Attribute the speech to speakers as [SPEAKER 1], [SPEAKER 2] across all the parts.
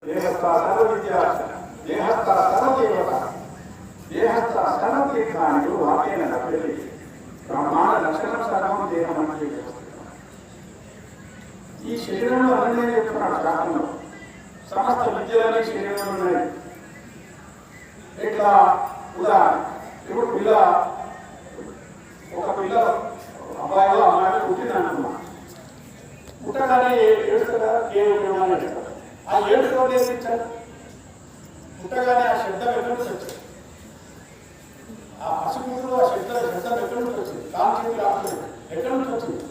[SPEAKER 1] దేహస్థ సర్వవిద్యా దేహస్థ సర్వదేవత దేహస్థ సర్వతీర్థానికి వాక్యన లభ్యతే బ్రహ్మాండ లక్షణం సర్వం దేహం అంటే ఈ శరీరంలో అన్నీ చెప్తున్నాడు శాస్త్రంలో సమస్త విద్యలన్నీ శరీరంలో ఉన్నాయి. ఇట్లా ఉదాహరణ ఇప్పుడు ఒక పిల్ల అబ్బాయిలో అమ్మాయిలో పుట్టింది అనుకున్నా, పుట్టగానే ఏడుస్తారా దేవుడు అని చెప్తారు. ఆ ఏడుతో నేర్పించారు. పుట్టగానే ఆ శబ్దం ఎక్కడి నుంచి వచ్చింది? ఆ పసిపుడు ఆ శబ్దం ఎక్కడి నుంచి వచ్చింది? కాలు చేతి రావట్లేదు, ఎక్కడి నుంచి వచ్చింది?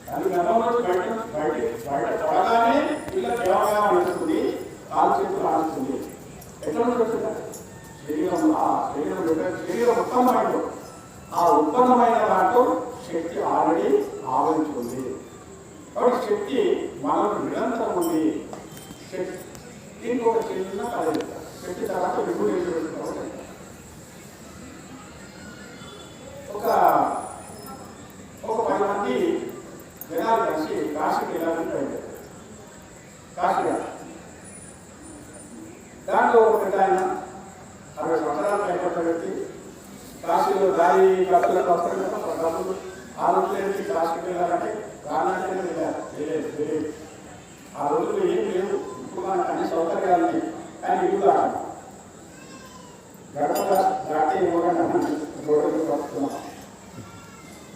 [SPEAKER 1] దాని గర్భంలో బయట పడగానే పిల్ల దేవగా నడుస్తుంది, కాలు చేతులు ఆడుతుంది. ఎక్కడి నుంచి వచ్చింది? శరీరం ఉత్పన్నమైనది. ఆ ఉత్పన్నమైన దాంట్లో శక్తి ఆల్రెడీ ఆవరించుకుంది. కాబట్టి శక్తి మనకు నిరంతరం ఉంది. దీనికి ఒక చిన్న కలయిక శక్తి తర్వాత విభూతి ఒక 10 మంది జనాలు కలిసి కాశీకి వెళ్ళాలని పోయింది. కాశీ దాంట్లో ఒక పెద్ద ఆయన 60 సంవత్సరాలు పైపడ్డ వ్యక్తి కాశీలో దారి ఖర్చులకు వస్తారు కదా, డబ్బులు ఆ రోజులు కాశీకి వెళ్ళాలంటే రానంటే వెళ్ళలేదు. ఆ రోజుల్లో ఏం లేవు. ఇప్పుడు మనకు అన్ని సౌకర్యాలని కానీ ఇల్లు దాటాలి, గడప దాటి ఇవ్వకుండా గోడలు వస్తున్నాం.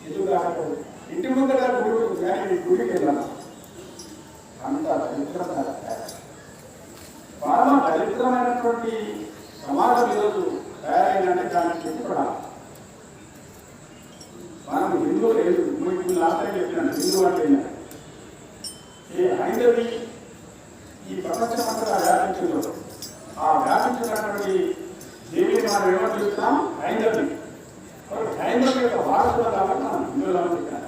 [SPEAKER 1] ఇల్లు దాటలేదు. ఇంటి ముందర గుడి ఉంటుంది కానీ గుడికి వెళ్ళాను. అంత దరిద్రం. బాగా దరిద్రమైనటువంటి సమాజం ఈరోజు తయారైందంటే దానికి చెప్పుకోవడం. మనం హిందూ లేదు, మీకు లాస్ట్ టైం చెప్పినాను హిందూ అంటే ఈ హైందవి ఈ ప్రపంచమంతా వ్యాపించిందో ఆ వ్యాపించినటువంటి దేవిని మనం ఏమని చూస్తాం? హైందవి. హైందవి యొక్క వారసులు కాబట్టి మనం హిందువులు చెప్పిన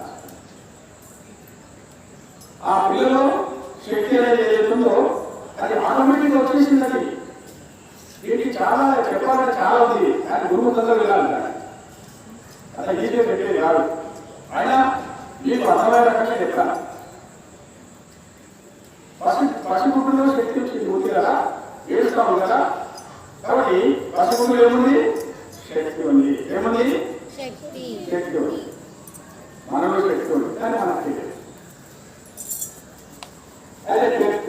[SPEAKER 1] ఆ పిల్లలో శక్తి అనేది ఏదైతుందో అది ఆటోమేటిక్గా వచ్చేసింది. అది దీనికి చాలా చెప్పాలంటే చాలా ఉంది కానీ గురుముఖంగా వెళ్ళాలి. అలా ఈజీగా చెప్పేది కాదు. అయినా మీకు అర్థమైన రకంగా చెప్పాలి. పసిగుడ్డులో శక్తి వచ్చింది ఉంది కదా, ఏడుస్తాము కదా. కాబట్టి పసిగుడ్డులో ఏముంది? శక్తి ఉంది. ఏముంది? శక్తి ఉంది. మనలో శక్తి ఉంది కానీ మనకు తెలియదు. అయితే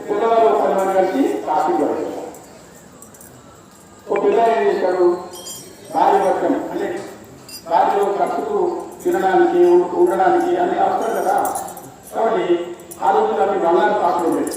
[SPEAKER 1] పిల్లవాళ్ళు 10 మంది కలిసి కాశీకి వెళ్ళారు. ఒక పిల్ల ఏం చేశాడు? భార్య భర్త అంటే భార్యలో ఖర్చుకు తినడానికి ఉండడానికి అన్ని అవసరం కదా. కాబట్టి ఆ రోజులు అవి బంగారు పాత్రలు ఉండేది.